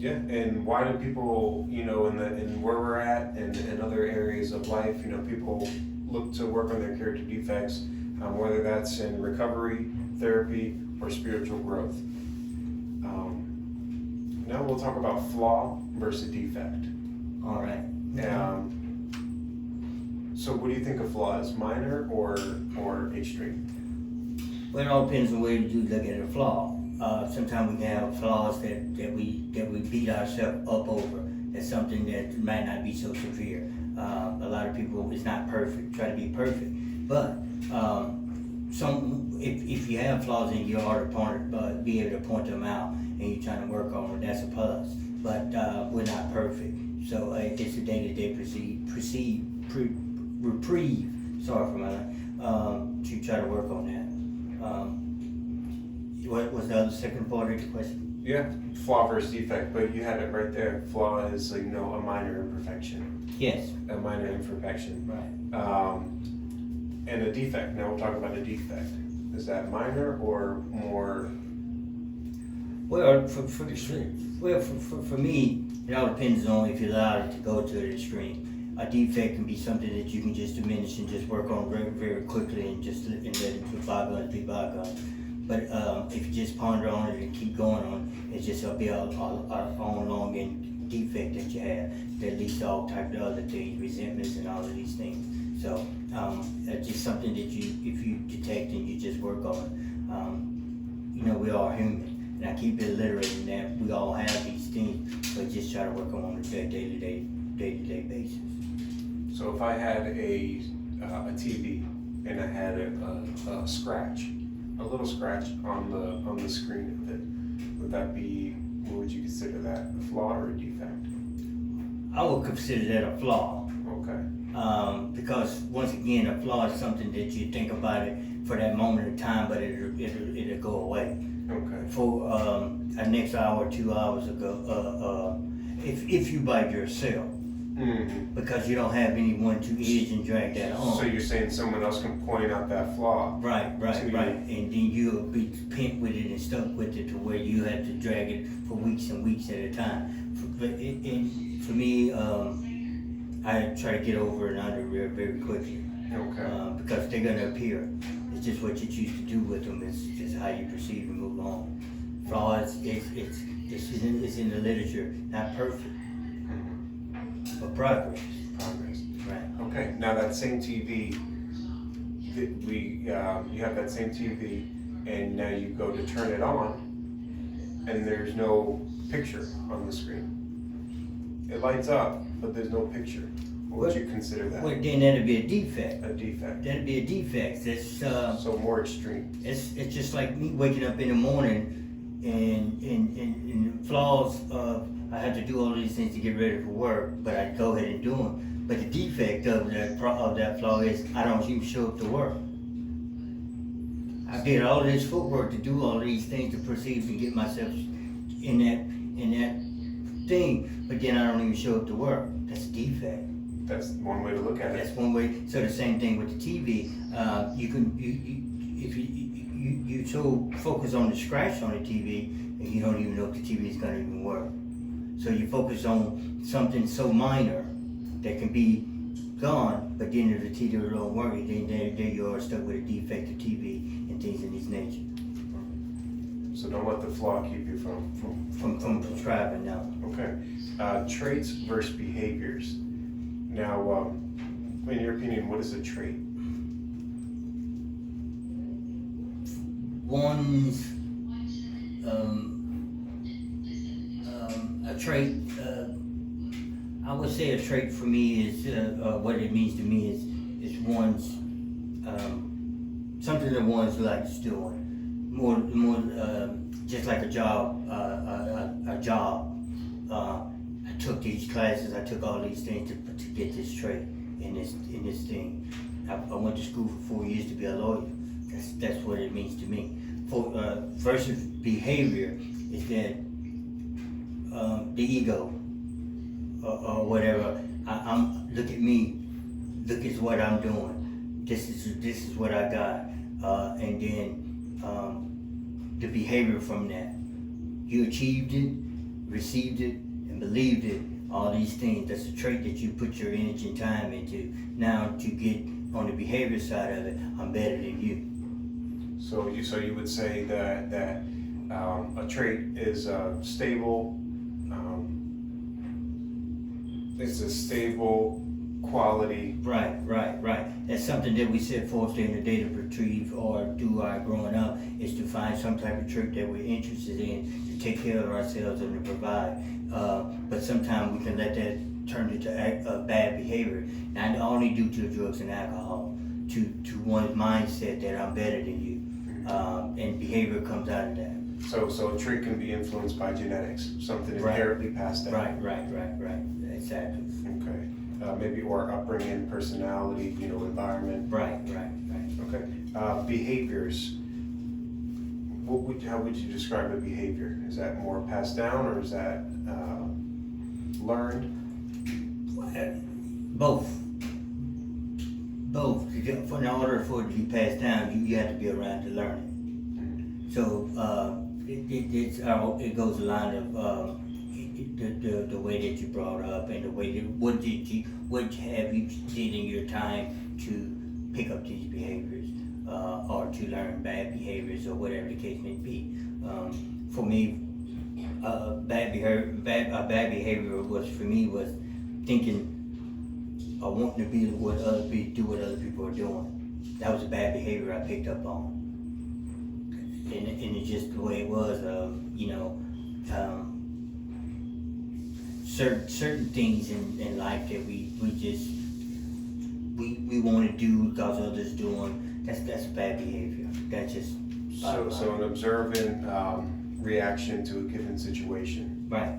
Yeah, and why do people, in where we're at and in other areas of life, people look to work on their character defects, whether that's in recovery, therapy, or spiritual growth. Now we'll talk about flaw versus defect. All right. So what do you think a flaw is, minor or extreme? Well, it all depends on where you look at a flaw. Sometimes we can have flaws that we beat ourselves up over. That's something that might not be so severe. A lot of people, it's not perfect, try to be perfect. But if you have flaws in your art opponent, be able to point them out and you're trying to work on them, that's a plus. But we're not perfect. So it's a day-to-day reprieve, sorry for my to try to work on that. What was the other second part of the question? Yeah, flaw versus defect, but you had it right there. Flaw is a minor imperfection. Yes. A minor imperfection. Right. And a defect. Now we'll talk about a defect. Is that minor or more? Well, for me, it all depends on if you allow it to go to the extreme. A defect can be something that you can just diminish and just work on very, very quickly and let it bygones be bygones. But if you just ponder on it and keep going on, it's just be a ongoing defect that you have that leads to all types of other things, resentments and all of these things. So it's just something that if you detect and you just work on, we are human. And I keep it literate in that we all have these things, but just try to work on a day-to-day basis. So if I had a TV and I had a scratch, a little scratch on the screen of it, what would you consider that, a flaw or a defect? I would consider that a flaw. Okay. Because once again, a flaw is something that you think about it for that moment in time, but it'll go away. Okay. For a next hour, 2 hours ago, if you by yourself, because you don't have anyone to edge and drag that on. So you're saying someone else can point out that flaw? Right, and then you'll be pent with it and stuck with it to where you have to drag it for weeks and weeks at a time. For me, I try to get over and under very, very quickly. Okay. Because they're gonna appear. It's just what you choose to do with them. It's just how you proceed and move on. Flaws, it's in the literature, not perfect, but progress. Progress. Right. Okay. Now that same TV, you have that same TV, and now you go to turn it on, and there's no picture on the screen. It lights up, but there's no picture. What would you consider that? Well, then that'd be a defect. A defect. That'd be a defect. That's so more extreme. It's just like me waking up in the morning and flaws of I have to do all these things to get ready for work, but I go ahead and do them. But the defect of that flaw is I don't even show up to work. I did all this footwork to do all these things to proceed and get myself in that thing, but then I don't even show up to work. That's a defect. That's one way to look at it. That's one way. So the same thing with the TV. If you so focus on the scratch on the TV, and you don't even know if the TV is going to even work. So you focus on something so minor that can be gone, but then if the TV don't work, then there you are stuck with a defective TV and things in this nature. So don't let the flaw keep you from prescribing now. Okay. Traits versus behaviors. Now, in your opinion, what is a trait? One's a trait. I would say a trait for me is what it means to me is one's something that one's likes doing. More just like a job. A job. I took these classes. I took all these things to get this trait in this thing. I went to school for 4 years to be a lawyer. That's what it means to me. Versus behavior is that the ego or whatever. Look at me. Look at what I'm doing. This is what I got. And then the behavior from that. You achieved it. received it and believed it, all these things, that's a trait that you put your energy and time into. Now to get on the behavior side of it, I'm better than you. So you would say that a trait is stable. It's a stable quality. Right. That's something that we set forth in the data retrieve or do our growing up, is to find some type of trait that we're interested in to take care of ourselves and to provide. But sometimes we can let that turn into bad behavior, not only due to drugs and alcohol, to one's mindset that I'm better than you, and behavior comes out of that. So a trait can be influenced by genetics, something inherently passed down. Right. Exactly. Okay. Maybe or upbringing, personality, environment. Right. Okay. Behaviors. How would you describe a behavior? Is that more passed down or is that learned? Both. In order for it to be passed down, you have to be around to learn it. So it goes along of the way that you brought up and the way that what have you did in your time to pick up these behaviors or to learn bad behaviors or whatever the case may be. For me, bad behavior was thinking or wanting to be do what other people are doing. That was a bad behavior I picked up on. And it's just the way it was, certain things in life that we want to do because others doing, that's bad behavior. That's just so an observant reaction to a given situation. Right.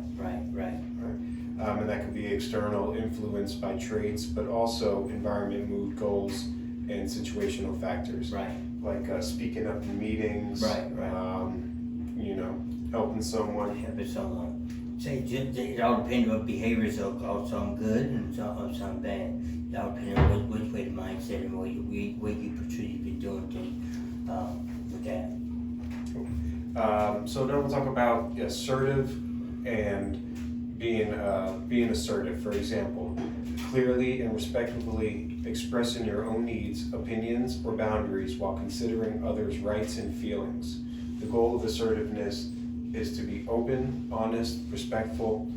And that could be external, influenced by traits, but also environment, mood, goals, and situational factors. Right. Like speaking up in meetings. Right. Helping someone. Say it all depends on behaviors of some good and some bad. It all depends on which way the mindset and way you portray you've been doing things with that. So now we'll talk about assertive and being assertive. For example, clearly and respectfully expressing your own needs, opinions, or boundaries while considering others' rights and feelings. The goal of assertiveness is to be open, honest, respectful,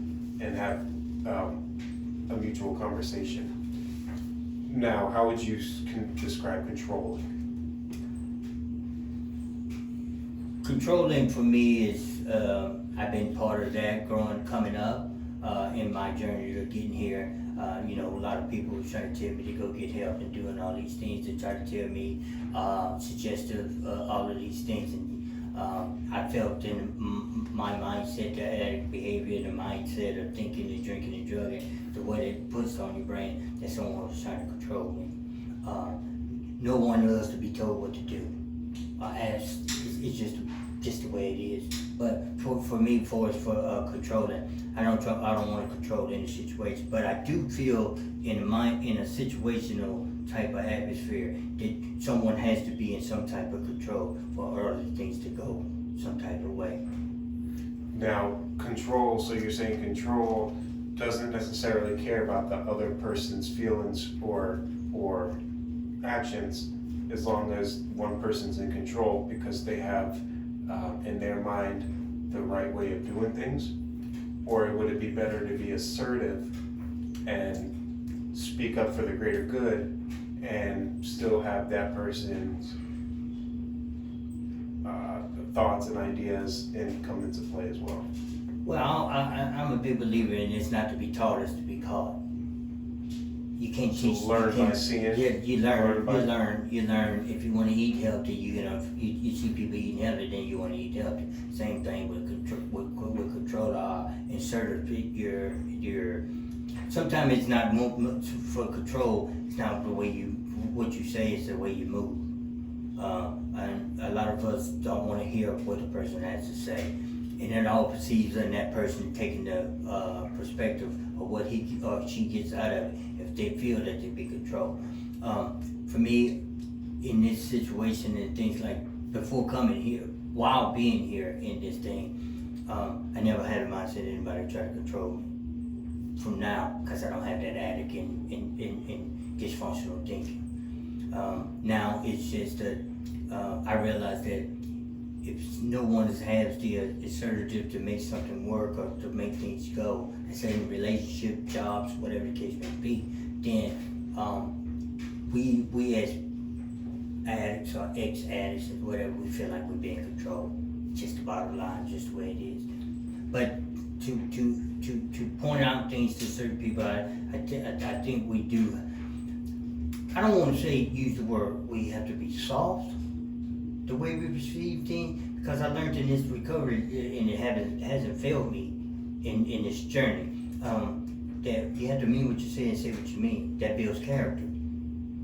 and have a mutual conversation. Now, how would you describe controlling? Controlling for me is, I've been part of that coming up in my journey to getting here. A lot of people were trying to tell me to go get help and doing all these things. They tried to tell me, suggestive, all of these things. And I felt in my mindset, the addict behavior, the mindset of thinking and drinking and drugging, the way it puts on your brain, that someone was trying to control me. No one loves to be told what to do. It's just the way it is. But for me, for controlling, I don't want to control any situation. But I do feel in a situational type of atmosphere that someone has to be in some type of control for other things to go some type of way. Now, control, so you're saying control doesn't necessarily care about the other person's feelings or actions, as long as one person's in control because they have in their mind the right way of doing things? Or would it be better to be assertive and speak up for the greater good and still have that person's thoughts and ideas come into play as well? Well, I'm a big believer in it's not to be taught, it's to be caught. You can't teach. Learn by seeing. Yeah, you learn. If you want to eat healthy, you see people eating healthy, then you want to eat healthy. Same thing with control. Assertive. Sometimes it's not for control. It's not the way what you say. It's the way you move. And a lot of us don't want to hear what the person has to say, and it all perceives in that person taking the perspective of what he or she gets out of it. If they feel that they be controlled. For me, in this situation and things like before coming here, while being here in this thing, I never had a mindset anybody try to control me. From now, because I don't have that addict in dysfunctional thinking. Now it's just that I realize that if no one has the assertive to make something work or to make things go, say in relationship, jobs, whatever the case may be, then we as addicts or ex-addicts or whatever, we feel like we're being controlled. Just the bottom line, just the way it is. But to point out things to certain people, I think we do. I don't want to say use the word we have to be soft the way we perceive things, because I learned in this recovery, and it hasn't failed me in this journey, that you have to mean what you say and say what you mean. That builds character.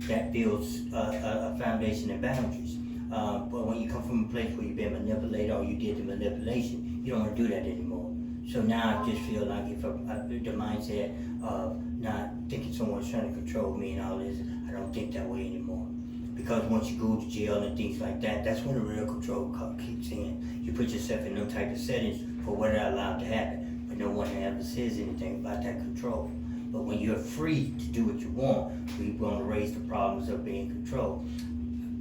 That builds a foundation and boundaries. But when you come from a place where you've been manipulated or you did the manipulation, you don't want to do that anymore. So now I just feel like if the mindset of not thinking someone's trying to control me and all this, I don't think that way anymore. Because once you go to jail and things like that, that's when the real control kicks in. You put yourself in those type of settings for what are allowed to happen, but no one ever says anything about that control. But when you're free to do what you want, we're going to raise the problems of being controlled.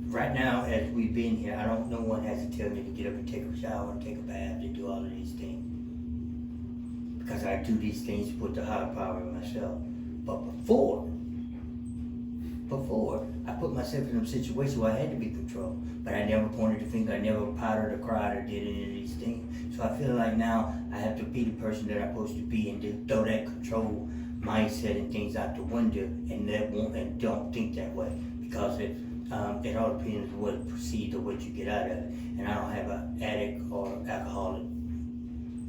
Right now, as we've been here, no one has to tell me to get up and take a shower and take a bath and do all of these things. Because I do these things to put the higher power in myself. But before, I put myself in a situation where I had to be controlled. But I never pointed the finger, I never pouted or cried or did any of these things. So I feel like now I have to be the person that I'm supposed to be and to throw that control mindset and things out the window and don't think that way. Because it all depends on what proceeds or what you get out of it. And I don't have an addict or alcoholic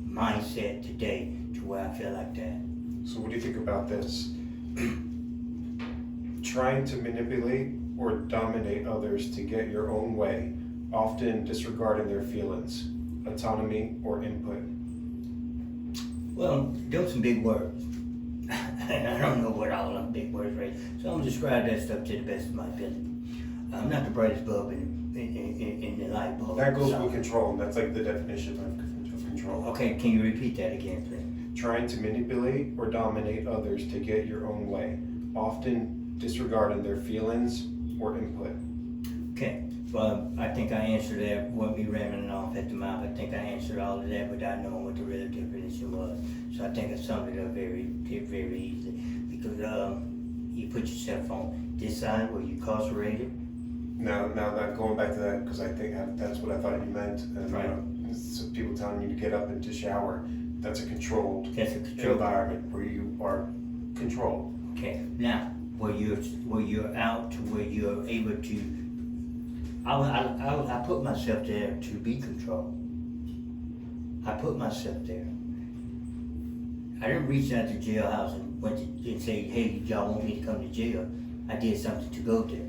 mindset today to where I feel like that. So what do you think about this? Trying to manipulate or dominate others to get your own way, often disregarding their feelings, autonomy, or input. Well, those are some big words. I don't know what all them big words are, so I'm gonna describe that stuff to the best of my ability. I'm not the brightest bulb in the light bulb. That goes with control, and that's like the definition of control. Okay, can you repeat that again, please? Trying to manipulate or dominate others to get your own way, often disregarding their feelings or input. Okay, well, I think I answered that with me rambling off at the mouth. I think I answered all of that without knowing what the real definition was. So I think I summed it up very, very easily. Because you put yourself on this side where you incarcerated. Now that going back to that, because I think that's what I thought you meant. And, right. So people telling you to get up and to shower, that's a controlled environment where you are controlled. Okay, now where you're out to where you're able to. I put myself there to be controlled. I put myself there. I didn't reach out to jailhouse and say, hey, y'all want me to come to jail. I did something to go there.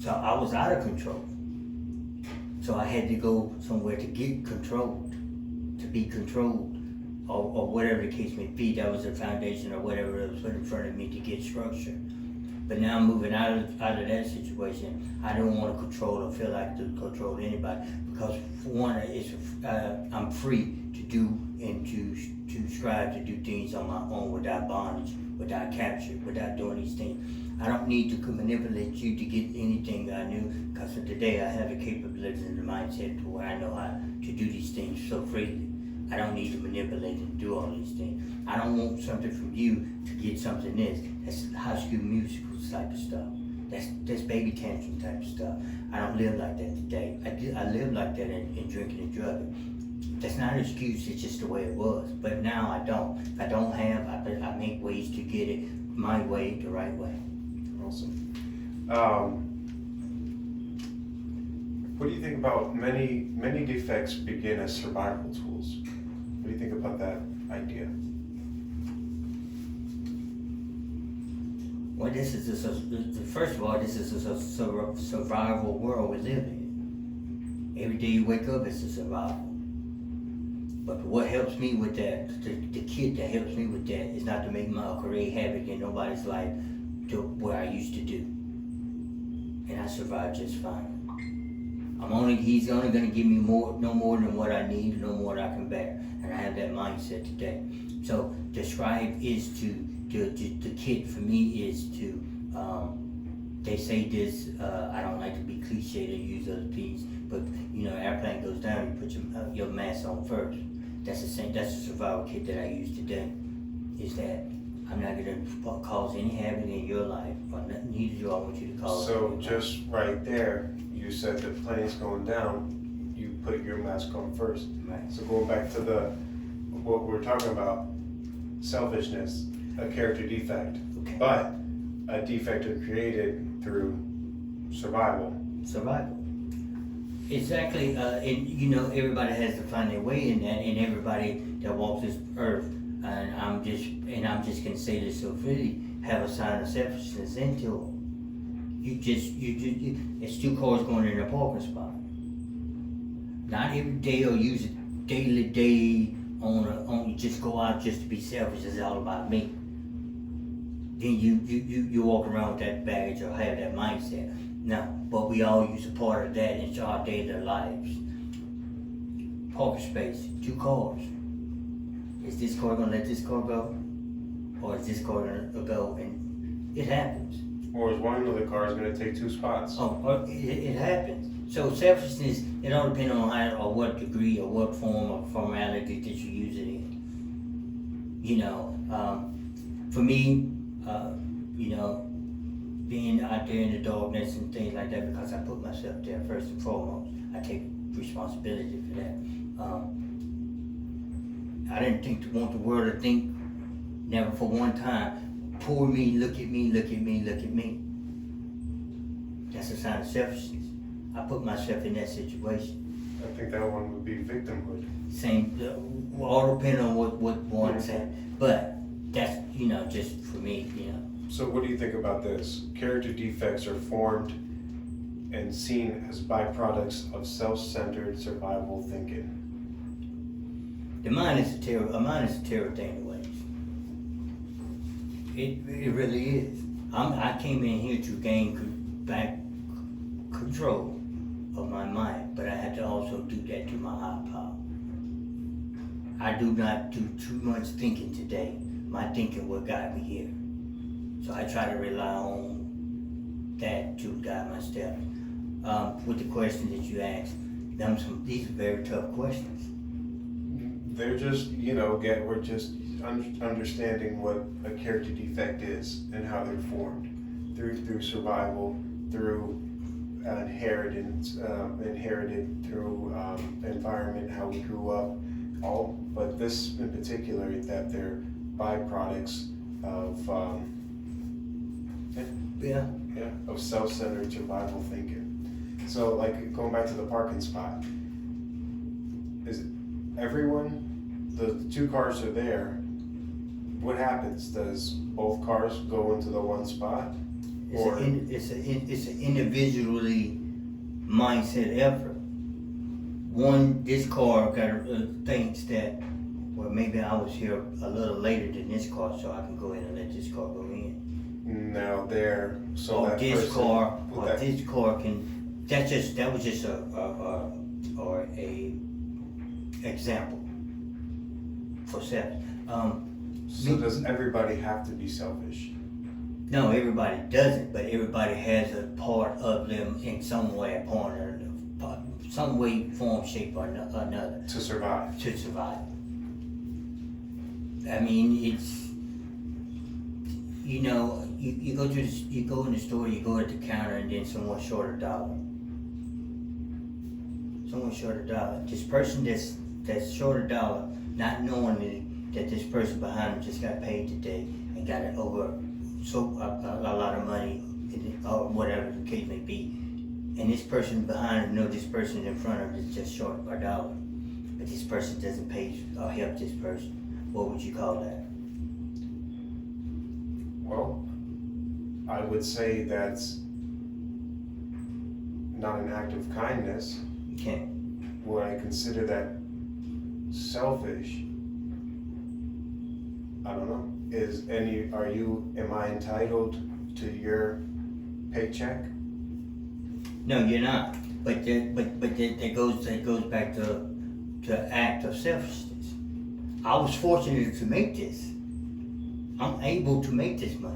So I was out of control. So I had to go somewhere to get controlled, to be controlled, or whatever the case may be. That was the foundation or whatever that was put in front of me to get structure. But now I'm moving out of that situation. I don't want to control or feel like to control anybody, because for one, I'm free to do and to strive to do things on my own without bondage, without capture, without doing these things. I don't need to manipulate you to get anything that I knew, because today I have the capabilities and the mindset to where I know how to do these things so freely. I don't need to manipulate and do all these things. I don't want something from you to get something this. That's high school musical type of stuff. That's baby tantrum type of stuff. I don't live like that today. I live like that in drinking and drugging. That's not an excuse, it's just the way it was. But now I don't. If I don't have, I make ways to get it my way, the right way. Awesome. What do you think about many defects begin as survival tools? What do you think about that idea? Well, first of all, this is a survival world we live in. Every day you wake up, it's a survival. But what helps me with that, the kit that helps me with that, is not to make my create havoc in nobody's life to where I used to do. And I survived just fine. He's only gonna give me no more than what I need, no more than I can bear. And I have that mindset today. So the scribe is the kit for me is to, they say this, I don't like to be cliche to use other things, but airplane goes down, you put your mask on first. That's the survival kit that I use today, is that I'm not gonna cause any havoc in your life, or neither do I want you to cause. So just right there, you said the plane's going down, you put your mask on first. Right. So going back to what we're talking about, selfishness, a character defect, Okay. but a defect created through survival. Survival. Exactly, and everybody has to find their way in that, and everybody that walks this earth, and I'm just gonna say this so freely, have a sign of selfishness into them. It's two cars going in a parking spot. Not every day or use it day on just go out just to be selfish. It's all about me. Then you walk around with that baggage or have that mindset. No, but we all use a part of that in our daily lives. Parking space, two cars. Is this car gonna let this car go? Or is this car gonna go? And it happens. Or is one of the cars going to take 2 spots? Oh, it happens. So selfishness, it all depends on how or what degree or what form or formality that you use it in. For me, being out there in the darkness and things like that, because I put myself there first and foremost. I take responsibility for that. I didn't want the world to think, never for one time, poor me, look at me, look at me, look at me. That's a sign of selfishness. I put myself in that situation. I think that one would be victimhood. Same, all depending on what one said. But that's, just for me, So what do you think about this? Character defects are formed and seen as byproducts of self-centered survival thinking. The mind is a terror thing in ways. It really is. I came in here to gain back control of my mind, but I had to also do that to my higher power. I do not do too much thinking today. My thinking what got me here. So I try to rely on that to guide my steps. With the question that you asked, these are very tough questions. They're just, we're just understanding what a character defect is and how they're formed through survival, through inherited through environment, how we grew up, but this in particular, that they're byproducts of of self-centered survival thinking. So, like going back to the parking spot, is everyone? The 2 cars are there. What happens? Does both cars go into the one spot? It's an individually mindset effort. This car thinks that, well, maybe I was here a little later than this car, so I can go in and let this car go in. Now there, so or that this person, car, or or that, this car can. That was just a example for self. So does everybody have to be selfish? No, everybody doesn't, but everybody has a part of them in some way, some way, form, shape, or another. To survive. To survive. I mean, it's, you go in the store, you go at the counter, and then someone's short $1. Someone's short $1. This person that's short $1, not knowing that this person behind him just got paid today and got it over a lot of money, or whatever the case may be. And this person behind him knows this person in front of him is just short $1. But this person doesn't pay or help this person. What would you call that? Well, I would say that's not an act of kindness. Okay. Would I consider that selfish? I don't know. Am I entitled to your paycheck? No, you're not. that goes back to act of selfishness. I was fortunate to make this. I'm able to make this money.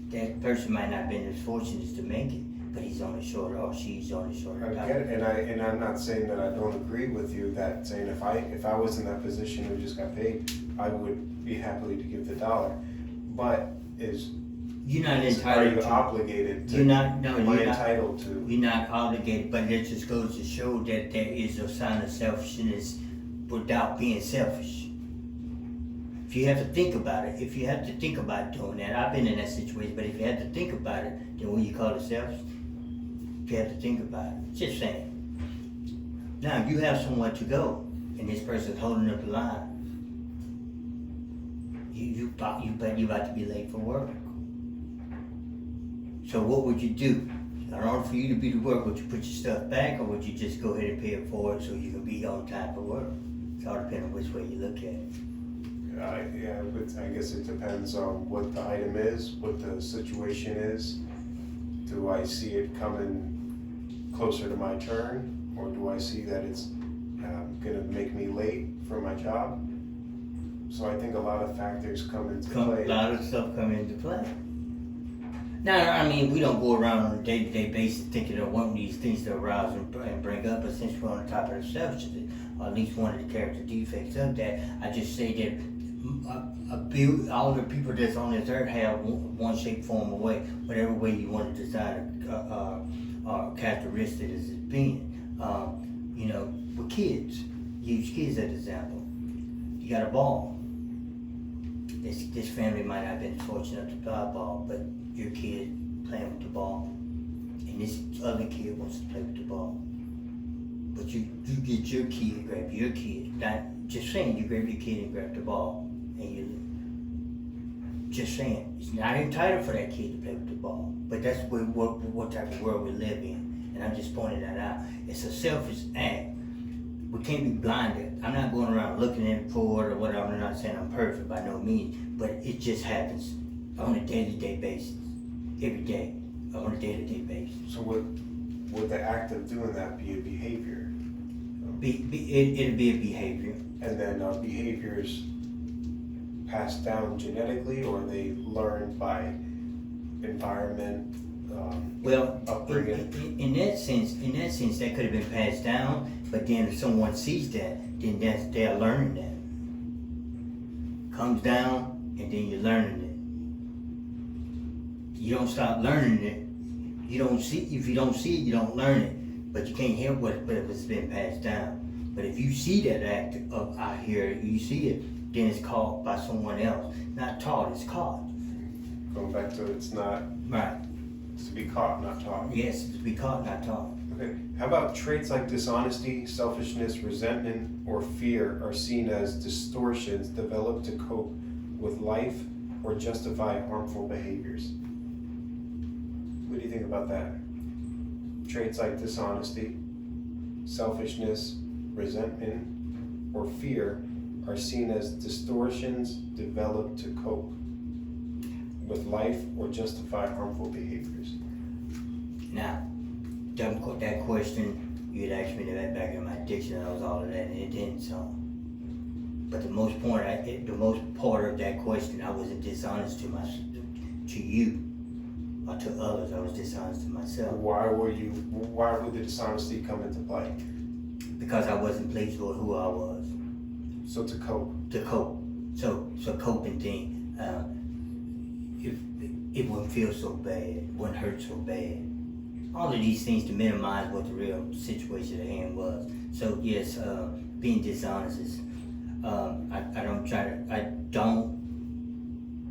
That person might not have been as fortunate to make it, but he's on a shorter, or she's on a shorter I time. get it, and I'm not saying that I don't agree with you, that saying if I was in that position who just got paid, I would be happily to give the dollar. But you're not are entitled you to. obligated to? You're not. No, am you're I not. entitled to? You're not obligated, but it just goes to show that there is a sign of selfishness without being selfish. If you have to think about it, if you have to think about doing that, I've been in that situation, but if you have to think about it, then what you call it selfish? If you have to think about it, just saying. Now, if you have somewhere to go, and this person's holding up the line, you about to be late for work. So what would you do? In order for you to be to work, would you put your stuff back, or would you just go ahead and pay it forward so you can be on time for work? It all depends on which way you look at it. Yeah, but I guess it depends on what the item is, what the situation is. Do I see it coming closer to my turn, or do I see that it's gonna make me late for my job? So I think a lot of factors come into play. A lot of stuff come into play. Now, I mean, we don't go around on a day-to-day basis thinking of wanting these things to arouse and bring up, but since we're on the top of the subject, or at least one of the character defects of that, I just say that all the people that's on this earth have one shape, form, or way, whatever way you want to design a characteristic as it being. With kids, use kids as an example. You got a ball. This family might not have been fortunate to buy a ball, but your kid playing with the ball, and this other kid wants to play with the ball. But you get your kid, grab your kid. Not just saying you grab your kid and grab the ball, and you just saying it's not entitled for that kid to play with the ball. But that's what type of world we live in, and I'm just pointing that out. It's a selfish act. We can't be blinded. I'm not going around looking at forward or whatever. I'm not saying I'm perfect by no means, but it just happens on a day-to-day basis, every day, on a day-to-day basis. So would the act of doing that be a behavior? It'll be a behavior. And then behaviors passed down genetically, or they learned by environment, upbringing? In that sense, that could have been passed down. But then if someone sees that, then they're learning that. Comes down, and then you're learning it. You don't stop learning it. You don't see. If you don't see it, you don't learn it. But you can't help what it's been passed down. But if you see that act out here, you see it, then it's caught by someone else. Not taught, it's caught. Going back to it's not right. It's to be caught, not taught. Yes, it's to be caught, not taught. Okay. How about traits like dishonesty, selfishness, resentment, or fear are seen as distortions developed to cope with life or justify harmful behaviors? What do you think about that? Traits like dishonesty, selfishness, resentment, or fear are seen as distortions developed to cope with life or justify harmful behaviors. Now, that question, you had asked me that back in my dictionary, I was all of that, and it didn't, so. But the most part of that question, I wasn't dishonest to you or to others. I was dishonest to myself. Why would the dishonesty come into play? Because I wasn't pleased with who I was. So to cope. To cope. So coping thing. It wouldn't feel so bad, wouldn't hurt so bad. All of these things to minimize what the real situation at hand was. So yes, being dishonest is, I don't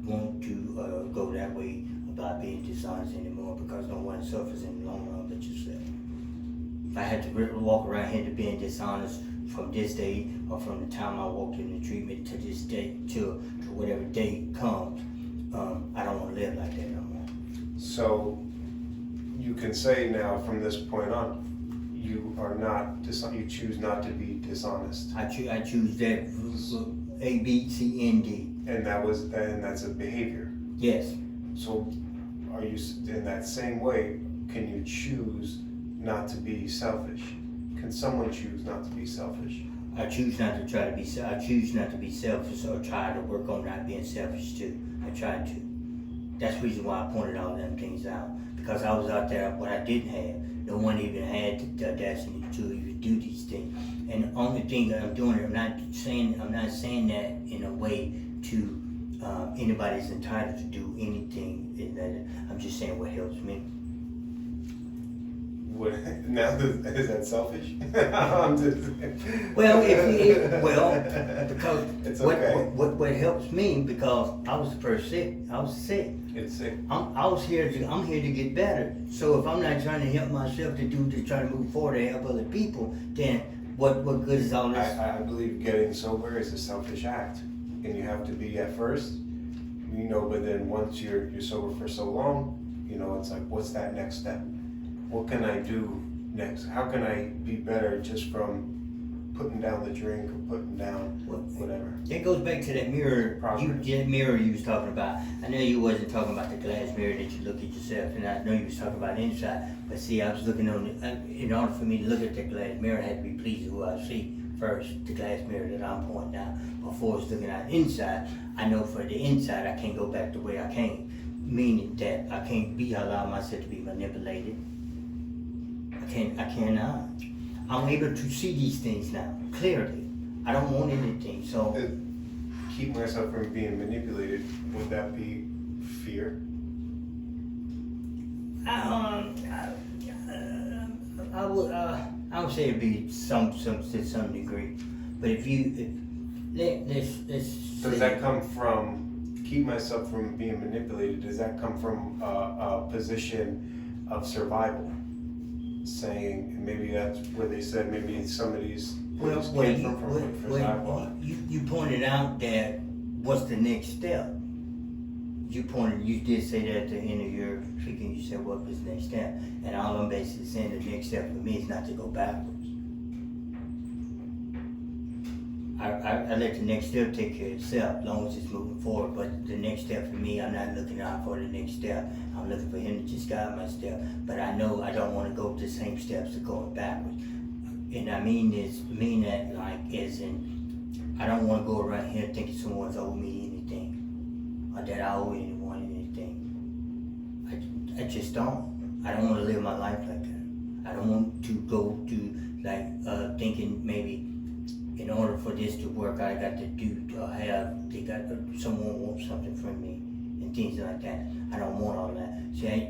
want to go that way about being dishonest anymore, because no one suffers in the long run but yourself. If I had to walk around here to being dishonest from this day, or from the time I walked in the treatment to this day, to whatever day comes, I don't want to live like that no more. So you can say now from this point on, you choose not to be dishonest. I choose that A, B, C, N, D. And that's a behavior. Yes. So are you, in that same way, can you choose not to be selfish? Can someone choose not to be selfish? I choose not to try to be. I choose not to be selfish or try to work on not being selfish too. I tried to. That's the reason why I pointed all them things out, because I was out there what I didn't have. No one even had the audacity to even do these things. And the only thing that I'm doing, I'm not saying that in a way to anybody's entitled to do anything. In that, I'm just saying what helps me. What, now is that selfish? I'm just, Well, because it's okay. what helps me, because I was the first sick. I was sick. It's sick. I'm here to get better. So if I'm not trying to help myself to try to move forward to help other people, then what good is all this? I believe getting sober is a selfish act, and you have to be at first, but then once you're sober for so long, it's like, what's that next step? What can I do next? How can I be better just from putting down the drink or putting down whatever? It goes back to that mirror. That mirror you was talking about. I know you wasn't talking about the glass mirror that you look at yourself, and I know you was talking about inside. But see, I was looking on in order for me to look at that glass mirror, I had to be pleased with who I see first. The glass mirror that I'm pointing out. Before it's looking at inside, I know for the inside I can't go back the way I came. Meaning that I can't allow myself to be manipulated. I cannot. I'm able to see these things now, clearly. I don't want anything, so. Keep myself from being manipulated, would that be fear? I would say it'd be to some degree. But let's Does that come from, keep myself from being manipulated, does that come from a position of survival? Saying, and maybe that's where they said maybe some of these things came from survival. You pointed out that what's the next step? You did say that at the end of your speaking, you said what was the next step? And all I'm basically saying, the next step for me is not to go backwards. I let the next step take care of itself, as long as it's moving forward. But the next step for me, I'm not looking out for the next step. I'm looking for him to just guide my step. But I know I don't want to go the same steps of going backwards. And I mean that like as in, I don't want to go around here thinking someone's owed me anything, or that I owe anyone anything. I just don't. I don't want to live my life like that. I don't want to go to thinking maybe, in order for this to work, I got to someone wants something from me and things like that. I don't want all that. See,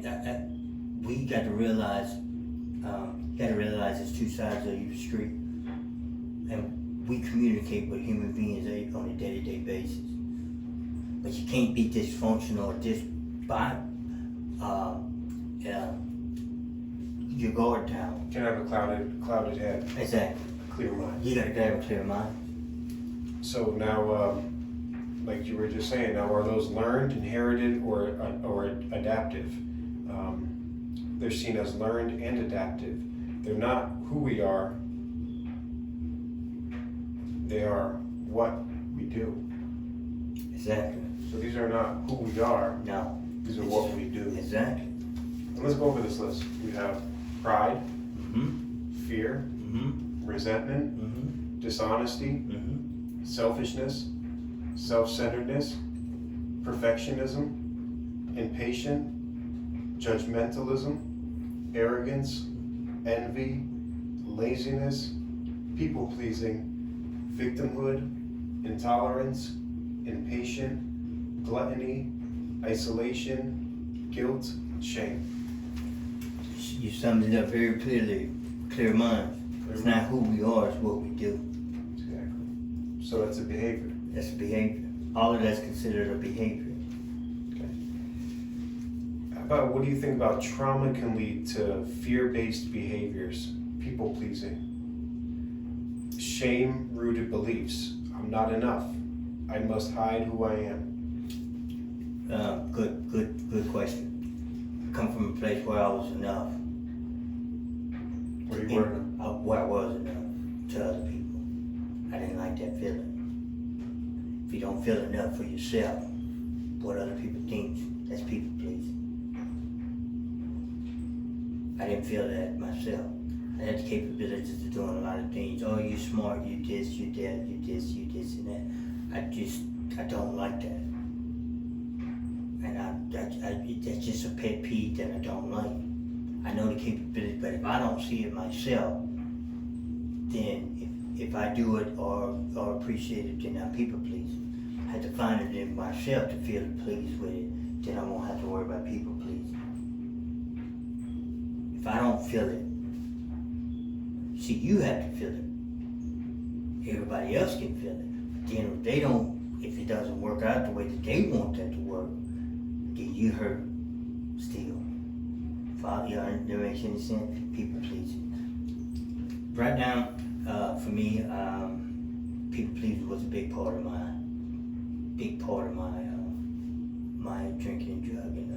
we got to realize, there's two sides of your street, and we communicate with human beings on a day-to-day basis. But you can't be dysfunctional or your guard down. Can have a clouded head. Exactly. Clear mind. You gotta have a clear mind. So now, like you were just saying, now are those learned, inherited, or adaptive? They're seen as learned and adaptive. They're not who we are. They are what we do. Exactly. So these are not who we are. No. These are what we do. Exactly. And let's go over this list. We have pride, fear, resentment, dishonesty, selfishness, self-centeredness, perfectionism, impatient, judgmentalism, arrogance, envy, laziness, people-pleasing, victimhood, intolerance, impatient, gluttony, isolation, guilt, shame. You summed it up very clearly. Clear mind. It's not who we are, it's what we do. Exactly. So that's a behavior. That's a behavior. All of that's considered a behavior. Okay. How about, what do you think about trauma can lead to fear-based behaviors, people-pleasing, shame-rooted beliefs? I'm not enough. I must hide who I am. Good question. I come from a place where I was enough. Where you were enough? Where I was enough to other people. I didn't like that feeling. If you don't feel enough for yourself, what other people think, that's people pleasing. I didn't feel that myself. I had the capabilities of doing a lot of things. Oh, you smart, you this, you that, you this, and that. I don't like that. And that's just a pet peeve that I don't like. I know the capability, but if I don't see it myself, then if I do it or appreciate it, then I'm people pleasing. I have to find it in myself to feel pleased with it, then I won't have to worry about people pleasing. If I don't feel it, see, you have to feel it. Everybody else can feel it. But then if they don't, if it doesn't work out the way that they want that to work, then you hurt still. Follow, that makes any sense? People pleasing. Right now, for me, people pleasing was a big part of my my drinking and drugging.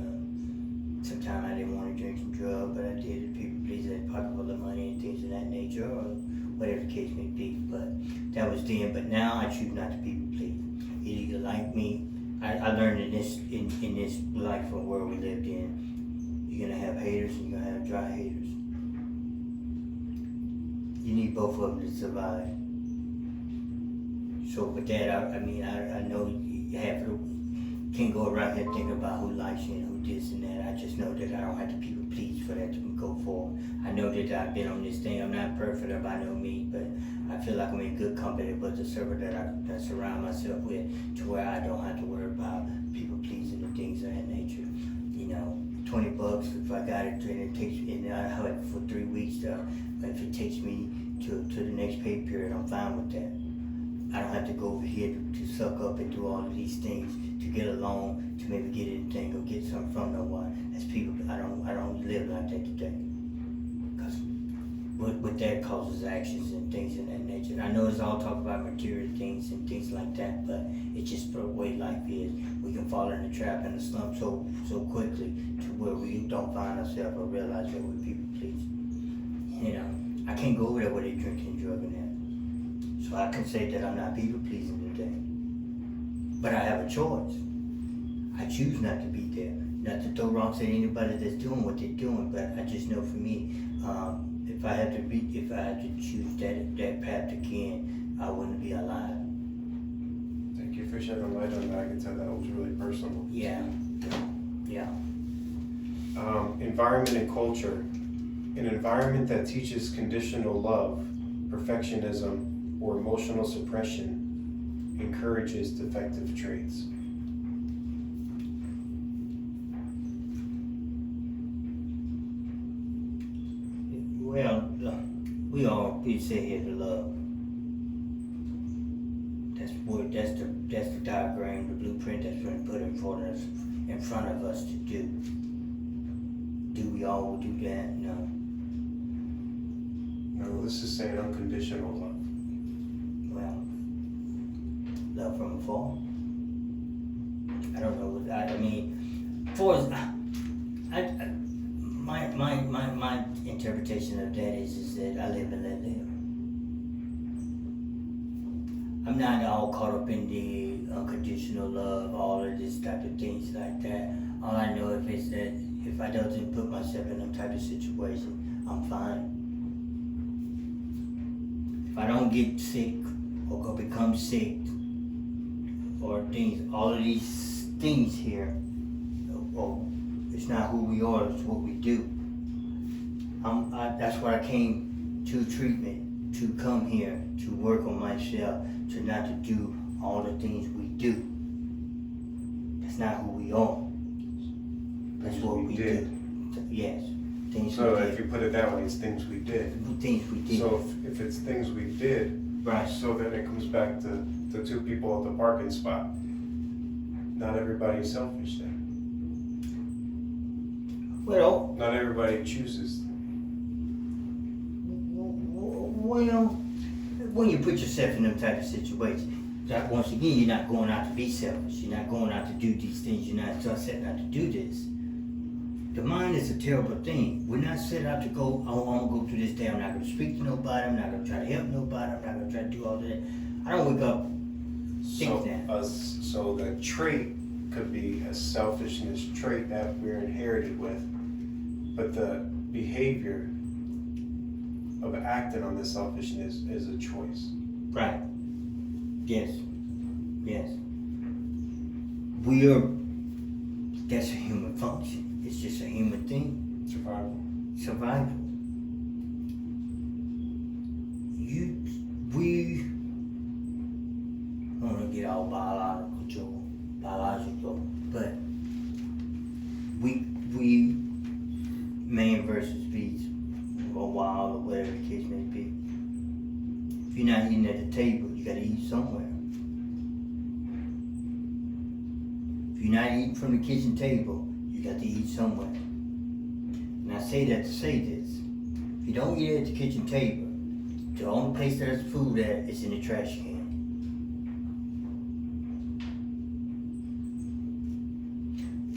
Sometimes I didn't want to drink and drug, but I did it. People pleasing, I pocket full of money and things of that nature, or whatever the case may be. But that was then. But now I choose not to people please. Either you like me. I learned in this life or world we lived in, you're gonna have haters and you're gonna have dry haters. You need both of them to survive. So with that, I know you can't go around here thinking about who likes you and who this and that. I just know that I don't have to people please for that to go forward. I know that I've been on this thing. I'm not perfect by no means, but I feel like I'm in good company with the server that I surround myself with, to where I don't have to worry about people pleasing and things of that nature. You know, $20 if I got it, and it takes, and I have it for 3 weeks. If it takes me to the next pay period, I'm fine with that. I don't have to go over here to suck up and do all of these things to get a loan, to maybe get anything or get something from no one. As people, I don't live like that today. Because what that causes actions and things of that nature. I know it's all talk about material things and things like that, but it's just the way life is. We can fall in the trap and the slump so quickly to where we don't find ourselves or realize that we're people pleasing. You know, I can't go over there where they drinking and drugging at. So I can say that I'm not people pleasing today. But I have a choice. I choose not to be there. Not to throw rocks at anybody that's doing what they're doing, but I just know for me, if I had to choose that path again, I wouldn't be alive. Thank you for shedding light on that. I can tell that was really personal. Yeah. Environment and culture. An environment that teaches conditional love, perfectionism, or emotional suppression encourages defective traits. Well, we say here to love. That's the diagram, the blueprint that's been put in front of us to do. Do we all do that? No. No, this is saying unconditional love. Well, love from afar. I don't know what I mean. My interpretation of that is that I live and let live. I'm not all caught up in the unconditional love, all of this type of things like that. All I know is that if I don't put myself in that type of situation, I'm fine. If I don't get sick or go become sick or things, all of these things here, it's not who we are, it's what we do. That's why I came to treatment, to come here, to work on myself, to not to do all the things we do. That's not who we are. That's what we did. Yes. Things so we if did. you put it that way, it's things we did. Things we did. So if it's things we did, right. So then it comes back to the two people at the parking spot. Not everybody's selfish then. Well, not everybody chooses. Well, when you put yourself in them type of situations, that once again, you're not going out to be selfish. You're not going out to do these things. You're not set out to do this. The mind is a terrible thing. We're not set out to go, oh, I'm going to go through this day. I'm not going to speak to nobody. I'm not going to try to help nobody. I'm not going to try to do all that. I don't wake up thinking that. So the trait could be a selfishness trait that we're inherited with. But behavior of acting on this selfishness is a choice. Right. Yes. That's a human function. It's just a human thing. Survival. We want to get all biological, but we man versus beast, or wild, or whatever the case may be. If you're not eating at the table, you gotta eat somewhere. If you're not eating from the kitchen table, you got to eat somewhere. And I say that to say this. If you don't eat at the kitchen table, the only place there's food at is in the trash can.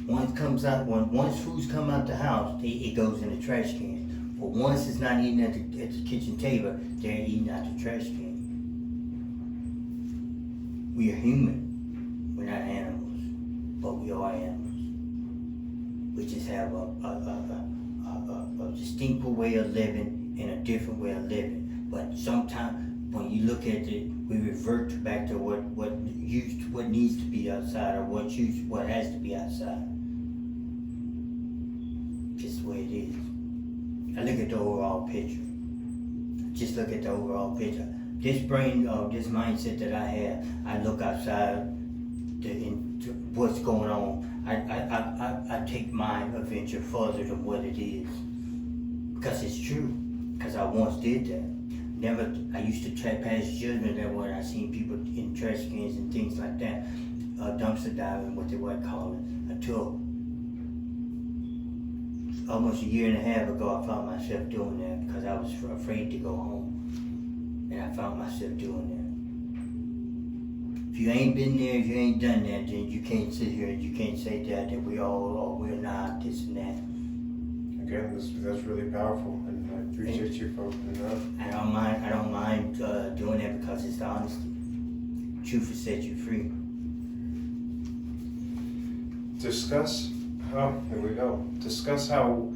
Once foods come out the house, it goes in the trash can. But once it's not eating at the kitchen table, they're eating out the trash can. We are human. We're not animals, but we are animals. We just have a distinct way of living and a different way of living. But sometimes when you look at it, we revert back to what needs to be outside, or what has to be outside. Just the way it is. I look at the overall picture. Just look at the overall picture. This this mindset that I have, I look outside into what's going on. I take my adventure further than what it is. Because it's true. Because I once did that. I used to pass judgment that when I seen people in trash cans and things like that, dumpster diving, what they would call it, until almost a year and a half ago, I found myself doing that because I was afraid to go home. And I found myself doing that. If you ain't been there, if you ain't done that, then you can't sit here and you can't say that we all, or we're not, this and that. Again, that's really powerful, and I appreciate you for opening up. I don't mind doing that because it's the honesty. Truth will set you free. Here we go. Discuss how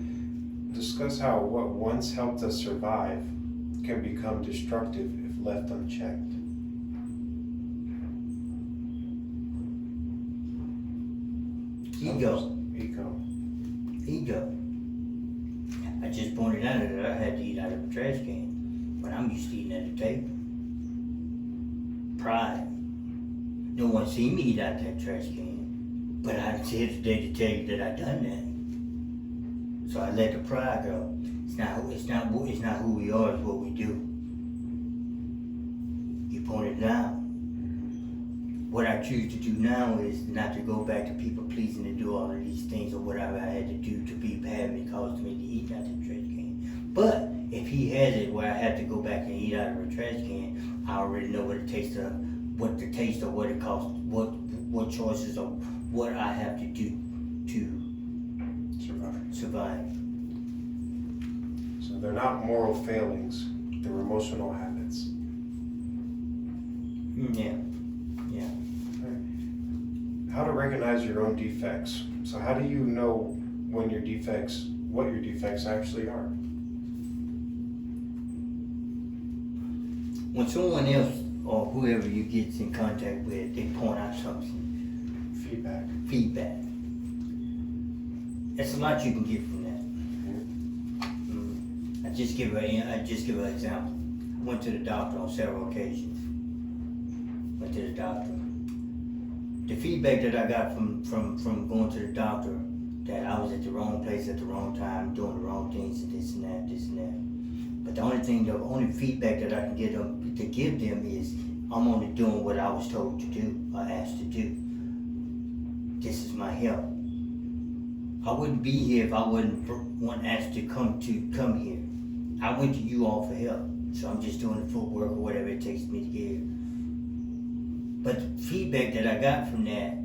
what once helped us survive can become destructive if left unchecked. Ego. I just pointed out that I had to eat out of a trash can, but I'm used to eating at a table. Pride. No one seen me eat out of that trash can, but I'm here today to tell you that I done that. So I let the pride go. It's not who we are, it's what we do. You pointed it out. What I choose to do now is not to go back to people pleasing to do all of these things or whatever I had to do to have me caused me to eat out of the trash can. But if he has it where I have to go back and eat out of a trash can, I already know what the taste or what it costs, what choices or what I have to do to survive. So they're not moral failings, they're emotional habits. Yeah. How to recognize your own defects. So how do you know what your defects actually are? When someone else or whoever you get in contact with, they point out something. Feedback. That's a lot you can get from that. Mm-hmm. I just give an example. I went to the doctor on several occasions. The feedback that I got from going to the doctor, that I was at the wrong place at the wrong time, doing the wrong things, and this and that. But the only feedback that I can give them is, I'm only doing what I was told to do or asked to do. This is my help. I wouldn't be here if I wasn't asked to come here. I went to you all for help, so I'm just doing the footwork or whatever it takes me to get here. But the feedback that I got from that,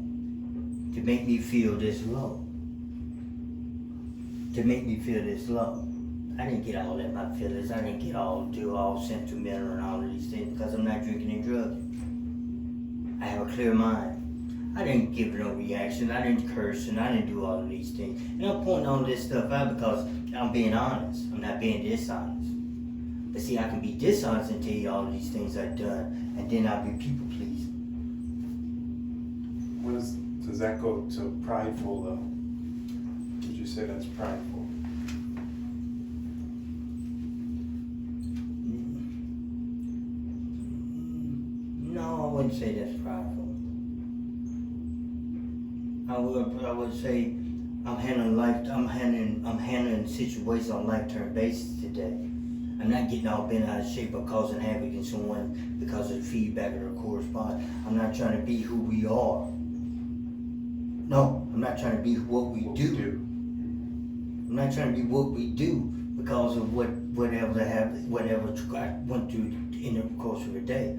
to make me feel this low. I didn't get all in my feelings. I didn't get all sentimental and all of these things because I'm not drinking and drugging. I have a clear mind. I didn't give no reaction. I didn't curse and I didn't do all of these things. And I'm pointing all this stuff out because I'm being honest. I'm not being dishonest. But see, I can be dishonest and tell you all of these things I've done, and then I'll be people pleasing. Does that go to prideful though? Would you say that's prideful? No, I wouldn't say that's prideful. I would say I'm handling situations on a lifetime basis today. I'm not getting all bent out of shape or causing havoc in someone because of the feedback or the correspondence. I'm not trying to be who we are. No, I'm not trying to be what we do. I'm not trying to be what we do because of whatever I went through in the course of a day.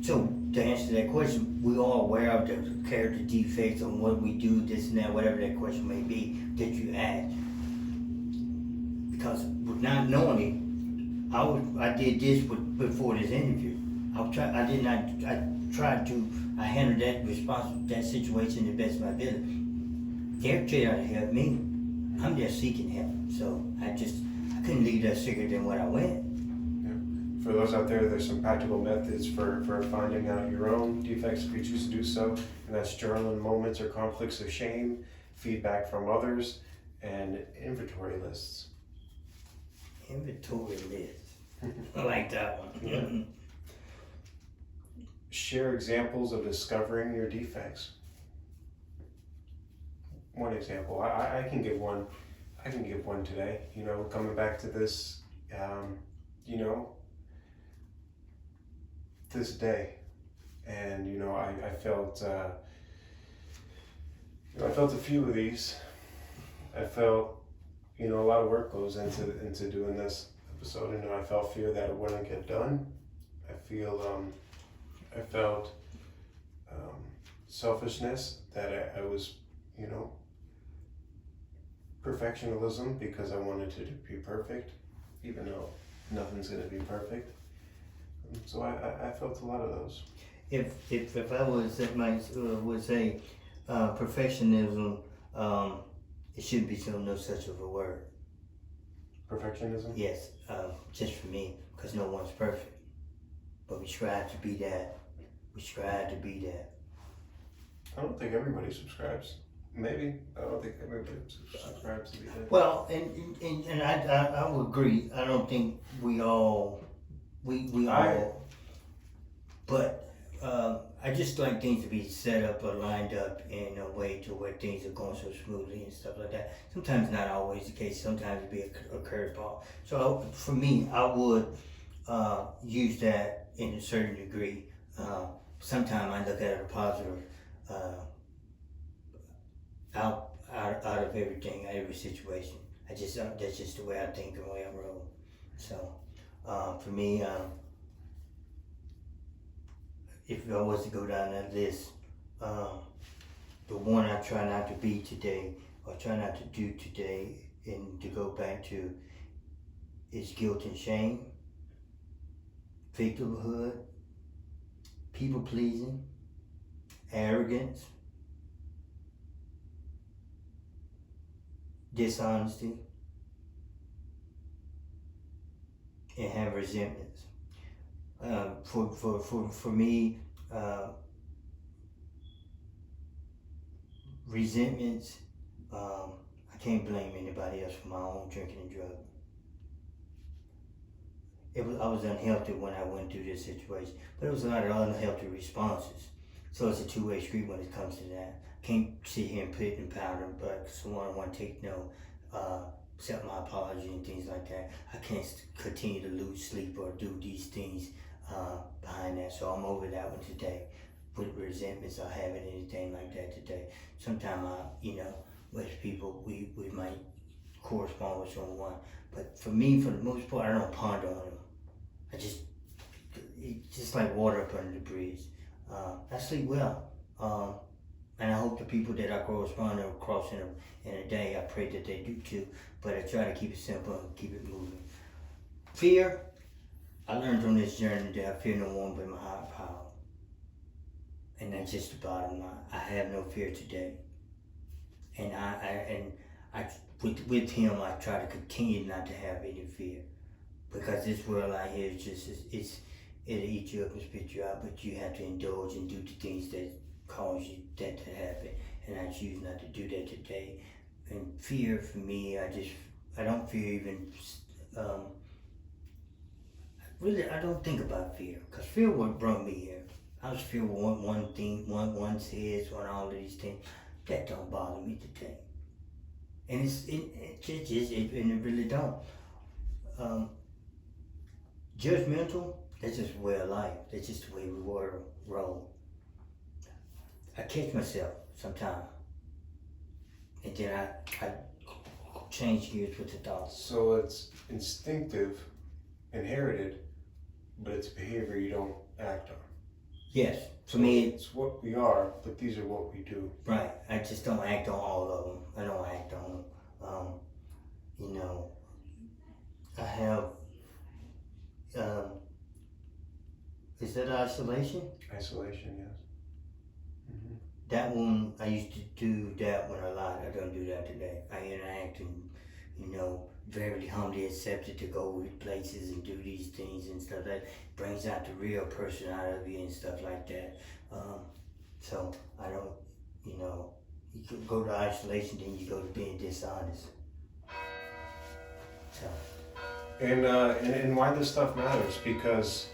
So to answer that question, we are aware of the character defects on what we do, this and that, whatever that question may be that you asked. Because not knowing it, I did this before this interview. I handled that situation the best of my ability. They're trying to help me. I'm just seeking help. So I couldn't leave that sicker than what I went. For those out there, there's some practical methods for finding out your own defects if you choose to do so, and that's journaling moments or conflicts of shame, feedback from others, and inventory lists. Inventory lists. I like that one. Yeah. Share examples of discovering your defects. One example, I can give one. I can give one today. Coming back to this, this day, and I felt I felt a few of these. I felt a lot of work goes into doing this episode. I felt fear that it wouldn't get done. I felt selfishness that I was perfectionism because I wanted to be perfect, even though nothing's going to be perfect. So I felt a lot of those. If I was would say perfectionism, it shouldn't be no such of a word. Perfectionism? Yes, just for me, because no one's perfect, but we strive to be that. I don't think everybody subscribes. Maybe. I don't think everybody subscribes to be that. Well, and I would agree. I don't think we all. But I just like things to be set up or lined up in a way to where things are going so smoothly and stuff like that. Sometimes not always the case. Sometimes it be a curveball. So for me, I would use that in a certain degree. Sometimes I look at it a positive out of everything, every situation. That's just the way I think and the way I roll. So. For me, if I was to go down that list, the one I try not to be today, or try not to do today, and to go back to, is guilt and shame, victimhood, people pleasing, arrogance, dishonesty, and have resentments. For me, resentments, I can't blame anybody else for my own drinking and drugging. I was unhealthy when I went through this situation, but it was a lot of unhealthy responses. So it's a two-way street when it comes to that. Can't sit here and put it in powder, but someone want to take accept my apology and things like that. I can't continue to lose sleep or do these things behind that. So I'm over that one today. With resentments or having anything like that today. Sometimes with people, we might correspond with someone. But for me, for the most part, I don't ponder on them. It's just like water up under the bridge. I sleep well. And I hope the people that I correspond across in a day, I pray that they do too. But I try to keep it simple and keep it moving. Fear, I learned on this journey that I fear no one but my higher power. And that's just the bottom line. I have no fear today. And with him, I try to continue not to have any fear, because this world out here is just it'll eat you up and spit you out. But you have to indulge and do the things that cause you that to happen, and I choose not to do that today. And fear for me, I don't fear even. Really, I don't think about fear, because fear what brought me here. I was fear one thing, one says, one all of these things. That don't bother me today. And it really don't. Judgmental, that's just a way of life. That's just the way we roll. I catch myself sometimes, and then I change gears with the thoughts. So it's instinctive, inherited, but it's behavior you don't act on. Yes, for me, it's what we are, but these are what we do. Right. I just don't act on all of them. I don't act on them. I have. Is that isolation? Isolation, yes. Mm-hmm. That one, I used to do that one a lot. I don't do that today. I interact and, very humbly accepted to go with places and do these things and stuff that brings out the real person out of you and stuff like that. So I don't, you could go to isolation, then you go to being dishonest. So. And why this stuff matters, because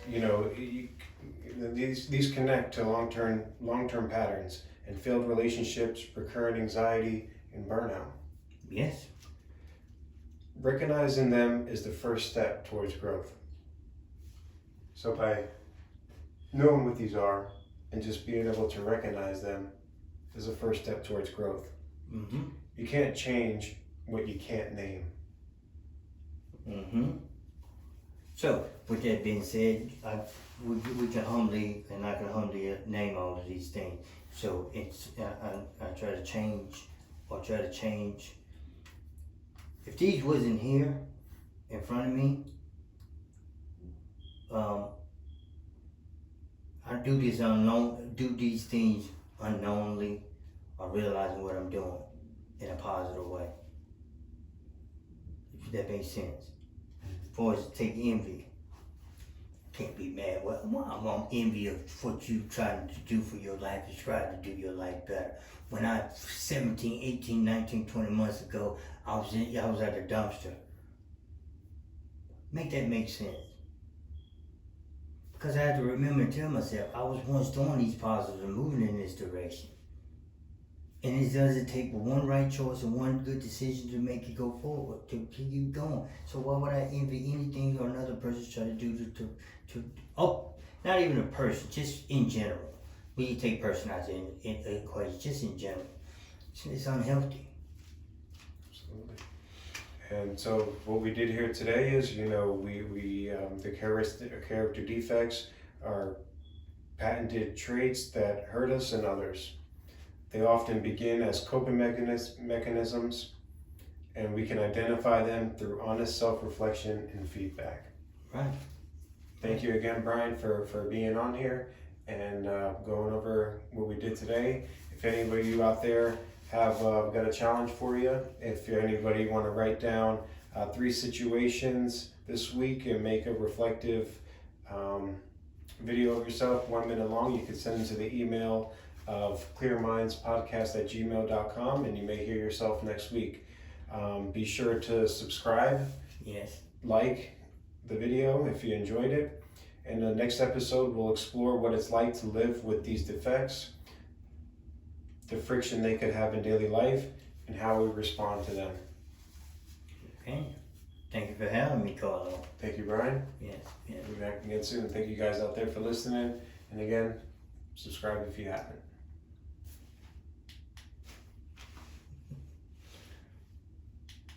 these connect to long-term patterns and failed relationships, recurrent anxiety, and burnout. Yes. Recognizing them is the first step towards growth. So by knowing what these are and just being able to recognize them is the first step towards growth. Mm-hmm. You can't change what you can't name. Mm-hmm. So, with that being said, we can humbly, and I can humbly name all of these things. So it's I try to change. If these wasn't here in front of me, I do these things unknowingly, or realizing what I'm doing in a positive way. If that makes sense. For us to take envy. Can't be mad. Well, I'm envy of what you trying to do for your life, is trying to do your life better. When I 17, 18, 19, 20 months ago, I was at the dumpster. Make that make sense. Because I had to remember and tell myself, I was once doing these positives and moving in this direction. And it doesn't take but one right choice and one good decision to make you go forward, to keep you going. So why would I envy anything or another person try to do not even a person, just in general. When you take person out of the equation, just in general. It's unhealthy. Absolutely. And so what we did here today is, the character defects are patented traits that hurt us and others. They often begin as coping mechanisms, and we can identify them through honest self-reflection and feedback. Right. Thank you again, Brian, for being on here and going over what we did today. If anybody of you out there have got a challenge for you, if anybody want to write down 3 situations this week and make a reflective video of yourself, 1 minute long, you can send them to the email of clearmindspodcast@gmail.com, and you may hear yourself next week. Be sure to subscribe. Yes. Like the video if you enjoyed it. In the next episode, we'll explore what it's like to live with these defects, the friction they could have in daily life, and how we respond to them. Okay. Thank you for having me, Carlo. Thank you, Brian. Yes. We'll be back again soon. Thank you guys out there for listening. And again, subscribe if you haven't.